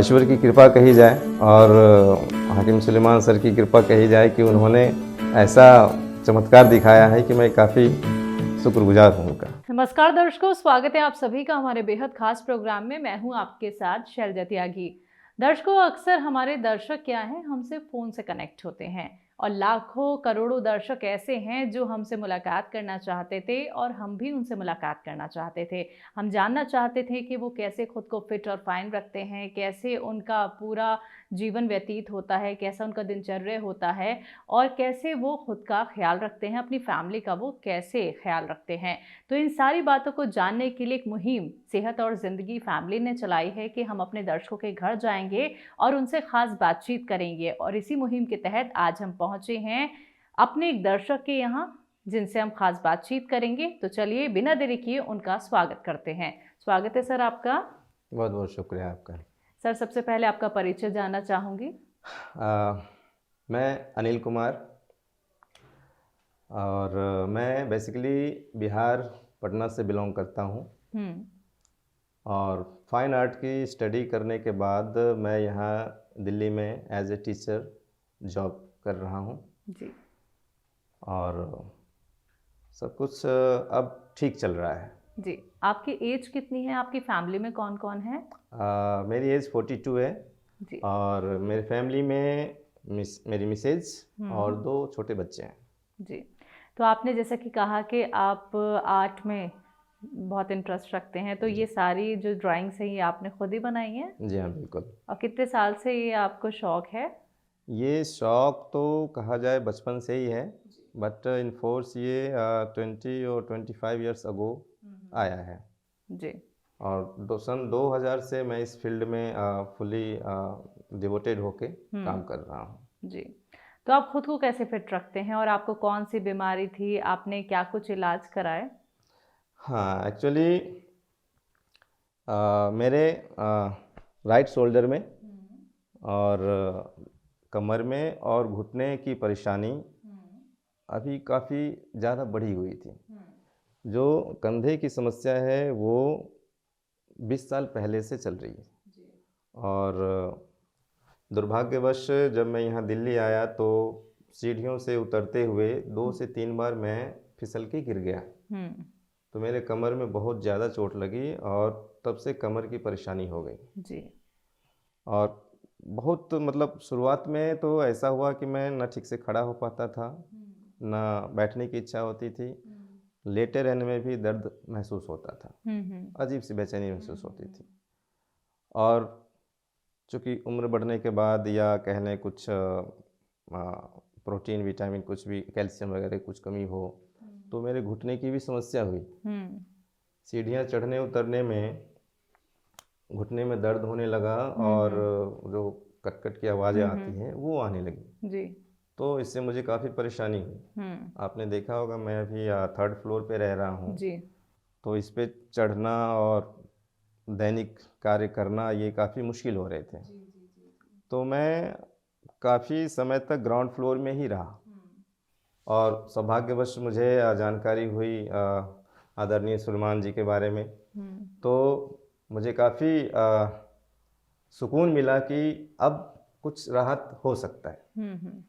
ईश्वर की कृपा कही जाए और हाकिम सुलेमान सर की कृपा कही जाए कि उन्होंने ऐसा चमत्कार दिखाया है कि मैं काफ़ी शुक्रगुजार हूँ उनका। नमस्कार दर्शकों, स्वागत है आप सभी का हमारे बेहद खास प्रोग्राम में। मैं हूं आपके साथ शैलजा त्यागी। दर्शकों, अक्सर हमारे दर्शक क्या हैं, हमसे फ़ोन से कनेक्ट होते हैं और लाखों करोड़ों दर्शक ऐसे हैं जो हमसे मुलाकात करना चाहते थे और हम भी उनसे मुलाकात करना चाहते थे। हम जानना चाहते थे कि वो कैसे खुद को फिट और फाइन रखते हैं, कैसे उनका पूरा जीवन व्यतीत होता है, कैसा उनका दिनचर्या होता है और कैसे वो खुद का ख्याल रखते हैं, अपनी फैमिली का वो कैसे ख्याल रखते हैं। तो इन सारी बातों को जानने के लिए एक मुहिम सेहत और ज़िंदगी फैमिली ने चलाई है कि हम अपने दर्शकों के घर जाएंगे और उनसे खास बातचीत करेंगे। और इसी मुहिम के तहत आज हम पहुंचे हैं अपने एक दर्शक के यहाँ, जिनसे हम खास बातचीत करेंगे। तो चलिए बिना देरी किए उनका स्वागत करते हैं। स्वागत है सर आपका। बहुत बहुत शुक्रिया आपका। सर, सबसे पहले आपका परिचय जानना चाहूँगी। मैं अनिल कुमार और मैं बेसिकली बिहार पटना से बिलोंग करता हूँ और फाइन आर्ट की स्टडी करने के बाद मैं यहाँ दिल्ली में एज ए टीचर जॉब कर रहा हूँ जी। और सब कुछ अब ठीक चल रहा है। जी, आपकी एज कितनी है? आपकी फैमिली में कौन कौन है? मेरी एज 42 है जी। और मेरी फैमिली में मेरी मिसेज और 2 छोटे बच्चे हैं। जी, तो आपने जैसा कि कहा कि आप आर्ट में बहुत इंटरेस्ट रखते हैं, तो ये सारी जो ड्राइंग्स हैं ये आपने खुद ही बनाई हैं? जी हाँ, बिल्कुल। और कितने साल से ये आपको शौक है? ये शौक तो कहा जाए बचपन से ही है, बट इन फोर्स ये 20 और 25 ईयर्स अगो आया है। जी। और सन 2000 से मैं इस फील्ड में फुली डिवोटेड होके काम कर रहा हूँ। जी, तो आप खुद को कैसे फिट रखते हैं और आपको कौन सी बीमारी थी? आपने क्या कुछ इलाज कराए? हाँ, एक्चुअली मेरे राइट शोल्डर में और कमर में और घुटने की परेशानी अभी काफ़ी ज़्यादा बढ़ी हुई थी। जो कंधे की समस्या है वो 20 साल पहले से चल रही है और दुर्भाग्यवश जब मैं यहाँ दिल्ली आया तो सीढ़ियों से उतरते हुए 2 से 3 बार मैं फिसल के गिर गया। तो मेरे कमर में बहुत ज़्यादा चोट लगी और तब से कमर की परेशानी हो गई। जी। और बहुत मतलब शुरुआत में तो ऐसा हुआ कि मैं ना ठीक से खड़ा हो पाता था, ना बैठने की इच्छा होती थी, लेटे रहने में भी दर्द महसूस होता था, अजीब सी बेचैनी महसूस होती थी। और चूँकि उम्र बढ़ने के बाद या कह लें कुछ प्रोटीन विटामिन कुछ भी कैल्शियम वगैरह कुछ कमी हो तो मेरे घुटने की भी समस्या हुई। सीढ़ियाँ चढ़ने उतरने में घुटने में दर्द होने लगा और जो कट-कट की आवाज़ें आती हैं वो आने लगी। जी। तो इससे मुझे काफ़ी परेशानी हुई। आपने देखा होगा मैं अभी 3rd फ्लोर पे रह रहा हूँ। जी। तो इस पे चढ़ना और दैनिक कार्य करना ये काफ़ी मुश्किल हो रहे थे। तो मैं काफ़ी समय तक ग्राउंड फ्लोर में ही रहा और सौभाग्यवश मुझे जानकारी हुई आदरणीय सुलेमान जी के बारे में। तो मुझे काफ़ी सुकून मिला कि अब कुछ राहत हो सकता है।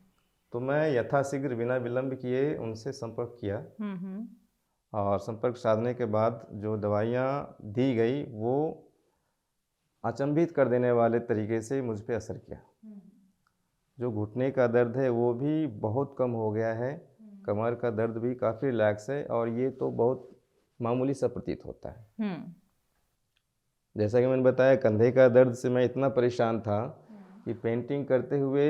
तो मैं यथाशीघ्र बिना विलंब किए उनसे संपर्क किया और संपर्क साधने के बाद जो दवाइयाँ दी गई वो अचंभित कर देने वाले तरीके से मुझ पे असर किया। जो घुटने का दर्द है वो भी बहुत कम हो गया है, कमर का दर्द भी काफ़ी रिलैक्स है और ये तो बहुत मामूली सा प्रतीत होता है। जैसा कि मैंने बताया कंधे का दर्द से मैं इतना परेशान था कि पेंटिंग करते हुए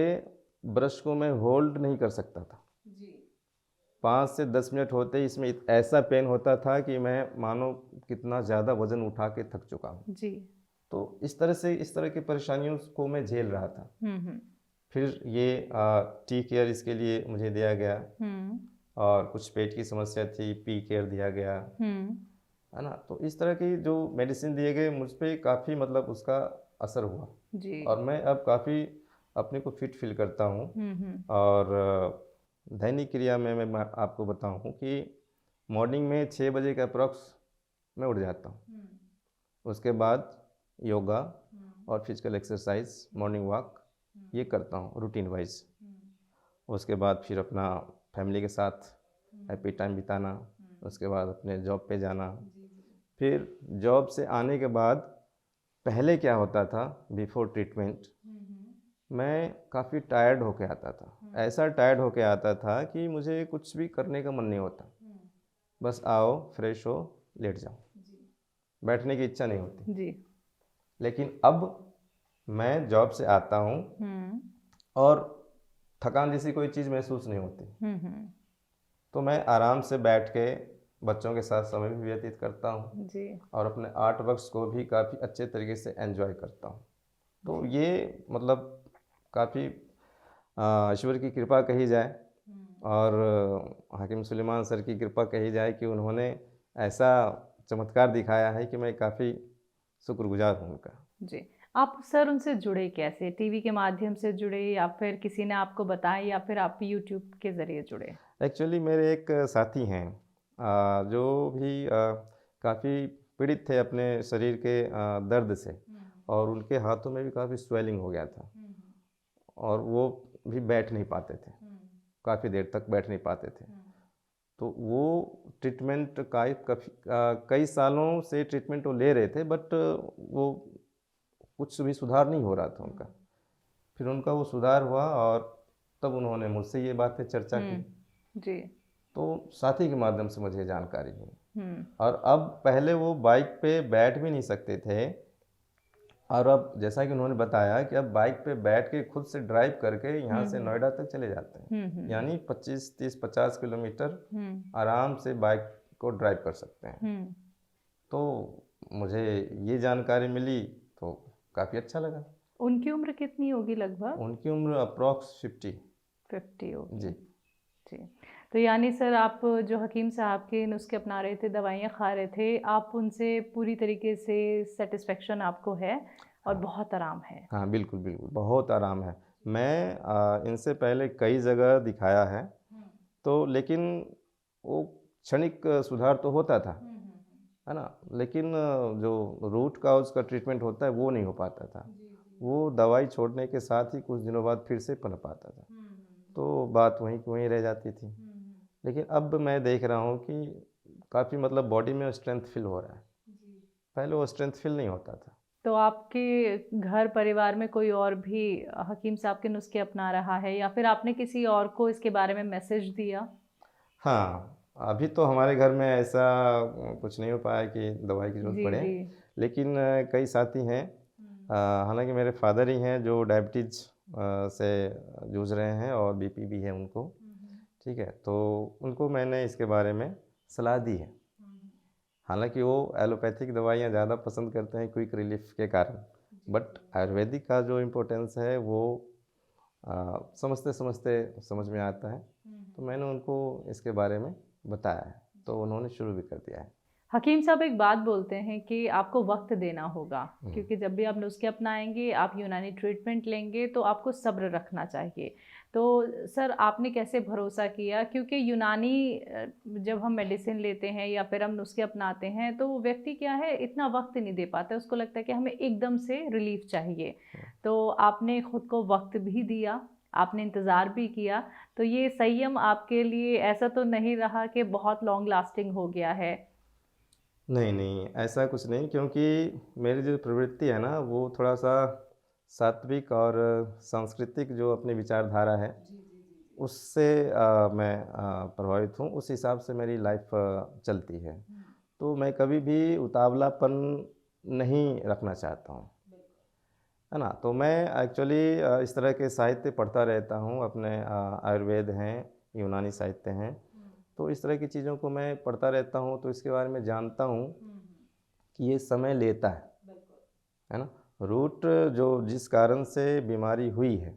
ब्रश को मैं होल्ड नहीं कर सकता था। 5 से 10 मिनट होते ही इसमें ऐसा पेन होता था कि मैं मानो कितना ज़्यादा वज़न उठा के थक चुका हूँ। जी। तो इस तरह की परेशानियों को मैं झेल रहा था। फिर ये टी केयर इसके लिए मुझे दिया गया और कुछ पेट की समस्या थी, पी केयर दिया गया, है ना। तो इस तरह की जो मेडिसिन दिए गए मुझ पे काफ़ी मतलब उसका असर हुआ जी। और मैं अब काफ़ी अपने को फिट फील करता हूँ। और दैनिक क्रिया में मैं आपको बताऊँ कि मॉर्निंग में 6 बजे के अप्रॉक्स मैं उठ जाता हूँ। उसके बाद योगा और फिजिकल एक्सरसाइज, मॉर्निंग वॉक ये करता हूँ रूटीन वाइज। उसके बाद फिर अपना फैमिली के साथ हैप्पी टाइम बिताना, उसके बाद अपने जॉब पे जाना। फिर जॉब से आने के बाद पहले क्या होता था, बिफोर ट्रीटमेंट मैं काफ़ी टायर्ड होके आता था। ऐसा टायर्ड होके आता था कि मुझे कुछ भी करने का मन नहीं होता, बस आओ फ्रेश हो लेट जाओ, बैठने की इच्छा नहीं होती। जी। लेकिन अब मैं जॉब से आता हूँ और थकान जैसी कोई चीज़ महसूस नहीं होती, तो मैं आराम से बैठ के बच्चों के साथ समय भी व्यतीत करता हूँ जी। और अपने आर्ट वर्क्स को भी काफ़ी अच्छे तरीके से एंजॉय करता हूँ। तो ये मतलब काफ़ी ईश्वर की कृपा कही जाए और हाकिम सुलेमान सर की कृपा कही जाए कि उन्होंने ऐसा चमत्कार दिखाया है कि मैं काफ़ी शुक्रगुजार हूँ उनका। जी। आप सर उनसे जुड़े कैसे? टीवी के माध्यम से जुड़े या फिर किसी ने आपको बताया या फिर आप यूट्यूब के ज़रिए जुड़े? एक्चुअली मेरे एक साथी हैं जो भी काफ़ी पीड़ित थे अपने शरीर के दर्द से, और उनके हाथों में भी काफ़ी स्वेलिंग हो गया था और वो भी बैठ नहीं पाते थे, काफ़ी देर तक बैठ नहीं पाते थे। तो वो ट्रीटमेंट कई सालों से ट्रीटमेंट वो ले रहे थे, बट वो कुछ भी सुधार नहीं हो रहा था उनका। फिर उनका वो सुधार हुआ और तब उन्होंने मुझसे ये बातें चर्चा की। जी। तो साथी के माध्यम से मुझे जानकारी हुई। और अब पहले वो बाइक पे बैठ भी नहीं सकते थे, और अब जैसा कि उन्होंने बताया कि अब बाइक पे बैठ के खुद से ड्राइव करके यहाँ से नोएडा तक चले जाते हैं, यानी 25, 30, 50 किलोमीटर आराम से बाइक को ड्राइव कर सकते हैं। तो मुझे ये जानकारी मिली तो काफ़ी अच्छा लगा। उनकी उम्र कितनी होगी लगभग? उनकी उम्र अप्रॉक्स 50 होगी। जी। जी। तो यानी सर आप जो हकीम साहब के नुस्खे अपना रहे थे, दवाइयाँ खा रहे थे, आप उनसे पूरी तरीके से सेटिस्फेक्शन आपको है और बहुत आराम है? हाँ, बिल्कुल, बिल्कुल, बहुत आराम है। मैं इनसे पहले कई जगह दिखाया है, तो लेकिन वो क्षणिक सुधार तो होता था, है ना? लेकिन जो रूट कॉज़ का ट्रीटमेंट होता है वो नहीं हो पाता था। वो दवाई छोड़ने के साथ ही कुछ दिनों बाद फिर से पनप आता था। तो बात वहीं की वहीं रह जाती थी। लेकिन अब मैं देख रहा हूँ कि काफ़ी मतलब बॉडी में स्ट्रेंथ फ़ील हो रहा है। पहले वो स्ट्रेंथ फ़ील नहीं होता था। तो आपके घर परिवार में कोई और भी हकीम साहब के नुस्खे अपना रहा है या फिर आपने किसी और को इसके बारे में मैसेज दिया? हाँ, अभी तो हमारे घर में ऐसा कुछ नहीं हो पाया कि दवाई की ज़रूरत जी, पड़े, जी। लेकिन कई साथी हैं, हालाँकि मेरे फ़ादर ही हैं जो डायबिटीज़ से जूझ रहे हैं और बीपी भी है उनको, ठीक है? तो उनको मैंने इसके बारे में सलाह दी है। हालाँकि वो एलोपैथिक दवाइयाँ ज़्यादा पसंद करते हैं क्विक रिलीफ़ के कारण, बट आयुर्वेदिक का जो इम्पोर्टेंस है वो समझते-समझते समझ में आता है। तो मैंने उनको इसके बारे में बताया है, तो उन्होंने शुरू भी कर दिया है। हकीम साहब एक बात बोलते हैं कि आपको वक्त देना होगा, क्योंकि जब भी आप नुस्खे अपनाएंगे, आप यूनानी ट्रीटमेंट लेंगे, तो आपको सब्र रखना चाहिए। तो सर आपने कैसे भरोसा किया? क्योंकि यूनानी जब हम मेडिसिन लेते हैं या फिर हम नुस्खे अपनाते हैं तो व्यक्ति क्या है इतना वक्त नहीं दे पाता है, उसको लगता है कि हमें एकदम से रिलीफ चाहिए। तो आपने खुद को वक्त भी दिया, आपने इंतज़ार भी किया, तो ये संयम आपके लिए ऐसा तो नहीं रहा कि बहुत लॉन्ग लास्टिंग हो गया है? नहीं, नहीं, ऐसा कुछ नहीं, क्योंकि मेरी जो प्रवृत्ति है ना वो थोड़ा-सा सात्विक और सांस्कृतिक जो अपनी विचारधारा है, उससे मैं प्रभावित हूँ, उस हिसाब से मेरी लाइफ़ चलती है। तो मैं कभी भी उतावलापन नहीं रखना चाहता हूँ, है ना? तो मैं एक्चुअली इस तरह के साहित्य पढ़ता रहता हूँ, अपने आयुर्वेद हैं, यूनानी साहित्य हैं, तो इस तरह की चीज़ों को मैं पढ़ता रहता हूँ, तो इसके बारे में जानता हूँ कि ये समय लेता है ना? रूट जो जिस कारण से बीमारी हुई है,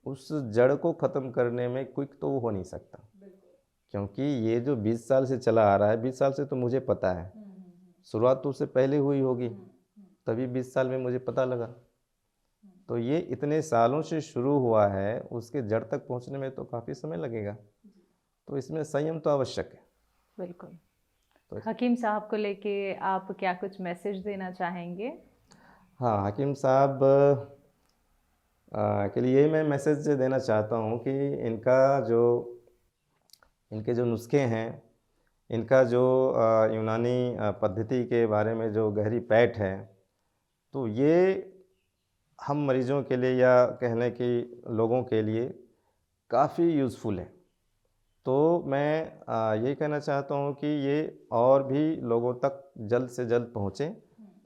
उस जड़ को ख़त्म करने में क्विक तो वो हो नहीं सकता, क्योंकि ये जो 20 साल से चला आ रहा है, 20 साल से तो मुझे पता है, शुरुआत तो उससे पहले हुई होगी, तभी 20 साल में मुझे पता लगा। तो ये इतने सालों से शुरू हुआ है, उसके जड़ तक पहुंचने में तो काफ़ी समय लगेगा, तो इसमें संयम तो आवश्यक है। बिल्कुल। तो हकीम साहब को लेके आप क्या कुछ मैसेज देना चाहेंगे? हाँ, हकीम साहब के लिए मैं मैसेज देना चाहता हूँ कि इनका जो इनके जो नुस्खे हैं, इनका जो यूनानी पद्धति के बारे में जो गहरी पैठ है, तो ये हम मरीज़ों के लिए या कहने की लोगों के लिए काफ़ी यूज़फुल है। तो मैं यही कहना चाहता हूँ कि ये और भी लोगों तक जल्द से जल्द पहुँचे,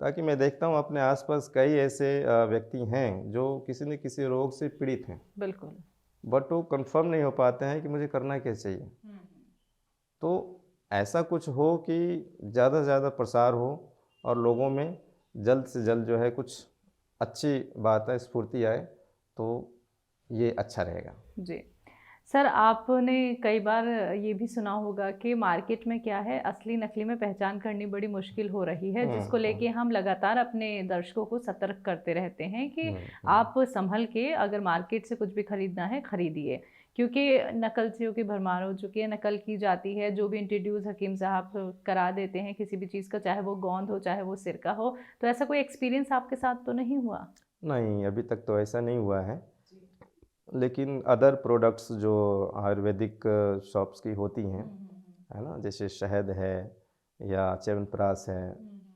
ताकि मैं देखता हूँ अपने आसपास कई ऐसे व्यक्ति हैं जो किसी न किसी रोग से पीड़ित हैं, बिल्कुल। बट वो कंफर्म नहीं हो पाते हैं कि मुझे करना क्या चाहिए। तो ऐसा कुछ हो कि ज़्यादा से ज़्यादा प्रसार हो और लोगों में जल्द से जल्द जो है कुछ अच्छी बात है, स्फूर्ति आए, तो ये अच्छा रहेगा। जी। सर, आपने कई बार ये भी सुना होगा कि मार्केट में क्या है, असली नकली में पहचान करनी बड़ी मुश्किल हो रही है, जिसको लेके हम लगातार अपने दर्शकों को सतर्क करते रहते हैं कि आप संभल के अगर मार्केट से कुछ भी खरीदना है खरीदिए, क्योंकि नकलचियों की भरमार हो चुकी है, नकल की जाती है। जो भी इंट्रोड्यूस हकीम साहब करा देते हैं किसी भी चीज़ का, चाहे वो गोंद हो चाहे वो सिरका हो। तो ऐसा कोई एक्सपीरियंस आपके साथ तो नहीं हुआ? नहीं, अभी तक तो ऐसा नहीं हुआ है। लेकिन अदर प्रोडक्ट्स जो आयुर्वेदिक शॉप्स की होती हैं, है ना? जैसे शहद है या च्यवनप्राश है,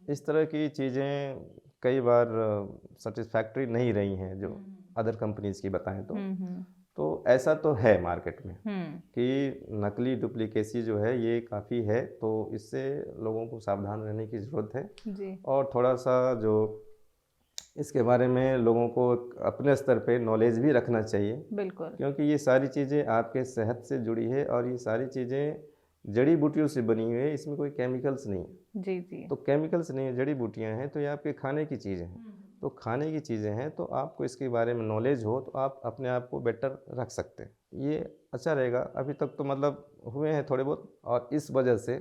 इस तरह की चीज़ें कई बार सैटिस्फैक्टरी नहीं रही हैं, जो अदर कंपनीज़ की बताएँ तो। तो ऐसा तो है मार्केट में कि नकली डुप्लीकेसी जो है ये काफ़ी है, तो इससे लोगों को सावधान रहने की ज़रूरत है। जी। और थोड़ा-सा जो इसके बारे में लोगों को अपने स्तर पे नॉलेज भी रखना चाहिए, बिल्कुल। क्योंकि ये सारी चीज़ें आपके सेहत से जुड़ी है और ये सारी चीज़ें जड़ी बूटियों से बनी हुई है, इसमें कोई केमिकल्स नहीं है। जी, जी। तो केमिकल्स नहीं है, जड़ी बूटियाँ हैं, तो ये आपके खाने की चीज़ें हैं। तो खाने की चीज़ें हैं, तो आपको इसके बारे में नॉलेज हो तो आप अपने आप को बेटर रख सकते हैं। ये अच्छा रहेगा। अभी तक तो मतलब हुए हैं थोड़े बहुत, और इस वजह से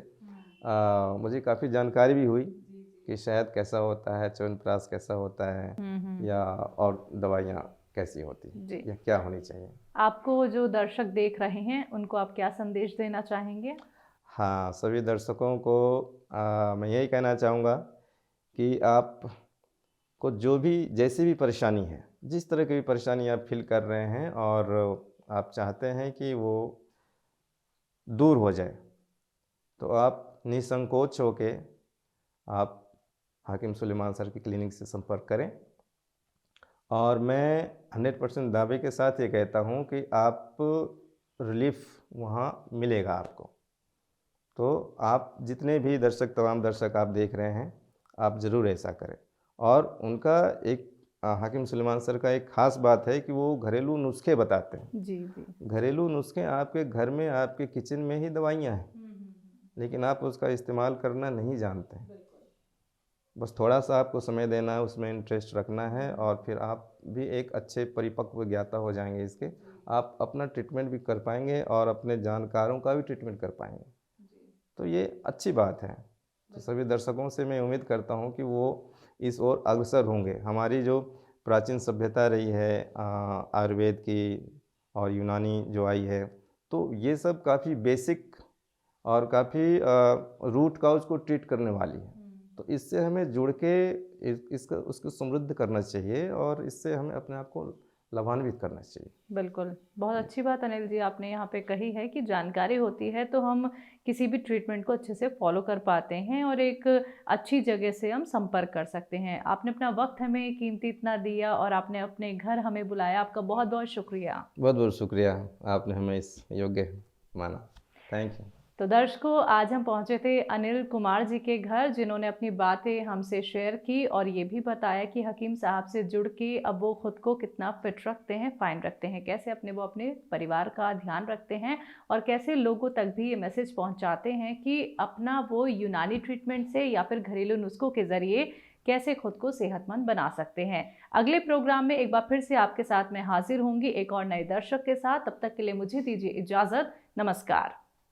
मुझे काफ़ी जानकारी भी हुई कि शहद कैसा होता है, च्यवनप्राश कैसा होता है, या और दवाइयाँ कैसी होती हैं जी। या क्या होनी चाहिए। आपको जो दर्शक देख रहे हैं उनको आप क्या संदेश देना चाहेंगे? हाँ, सभी दर्शकों को मैं यही कहना चाहूँगा कि आपको जो भी जैसी भी परेशानी है, जिस तरह की भी परेशानी आप फ़ील कर रहे हैं और आप चाहते हैं कि वो दूर हो जाए, तो आप निसंकोच होके आप हाकिम सुलेमान सर की क्लिनिक से संपर्क करें। और मैं 100% दावे के साथ ये कहता हूँ कि आप रिलीफ़ वहाँ मिलेगा आपको। तो आप जितने भी दर्शक, तमाम दर्शक आप देख रहे हैं, आप ज़रूर ऐसा करें। और उनका एक हाकिम सुलेमान सर का एक ख़ास बात है कि वो घरेलू नुस्खे बताते हैं। जी, जी। घरेलू नुस्खे आपके घर में, आपके किचन में ही दवाइयाँ हैं, लेकिन आप उसका इस्तेमाल करना नहीं जानते हैं। बस थोड़ा-सा आपको समय देना है, उसमें इंटरेस्ट रखना है, और फिर आप भी एक अच्छे परिपक्व ज्ञाता हो जाएँगे इसके। आप अपना ट्रीटमेंट भी कर पाएँगे और अपने जानकारों का भी ट्रीटमेंट कर पाएँगे। तो ये अच्छी बात है। तो सभी दर्शकों से मैं उम्मीद करता हूँ कि वो इस ओर अग्रसर होंगे। हमारी जो प्राचीन सभ्यता रही है आयुर्वेद की और यूनानी जो आई है, तो ये सब काफ़ी बेसिक और काफ़ी रूट कॉज़ को ट्रीट करने वाली है। तो इससे हमें जुड़ के इसका उसको समृद्ध करना चाहिए और इससे हमें अपने आप को लाभान्वित करना चाहिए। बिल्कुल। बहुत अच्छी बात अनिल जी आपने यहाँ पे कही है कि जानकारी होती है तो हम किसी भी ट्रीटमेंट को अच्छे से फ़ॉलो कर पाते हैं और एक अच्छी जगह से हम संपर्क कर सकते हैं। आपने अपना वक़्त हमें कीमती इतना दिया और आपने अपने घर हमें बुलाया, आपका बहुत-बहुत शुक्रिया। बहुत-बहुत शुक्रिया, आपने हमें इस योग्य माना। Thank you. तो दर्शकों, आज हम पहुंचे थे अनिल कुमार जी के घर, जिन्होंने अपनी बातें हमसे शेयर की और ये भी बताया कि हकीम साहब से जुड़ के अब वो खुद को कितना फिट रखते हैं, फाइन रखते हैं, कैसे वो अपने परिवार का ध्यान रखते हैं और कैसे लोगों तक भी ये मैसेज पहुंचाते हैं कि अपना वो यूनानी ट्रीटमेंट से या फिर घरेलू नुस्खों के ज़रिए कैसे खुद को सेहतमंद बना सकते हैं। अगले प्रोग्राम में एक बार फिर से आपके साथ मैं हाजिर होंगी एक और नए दर्शक के साथ। तब तक के लिए मुझे दीजिए इजाज़त। नमस्कार।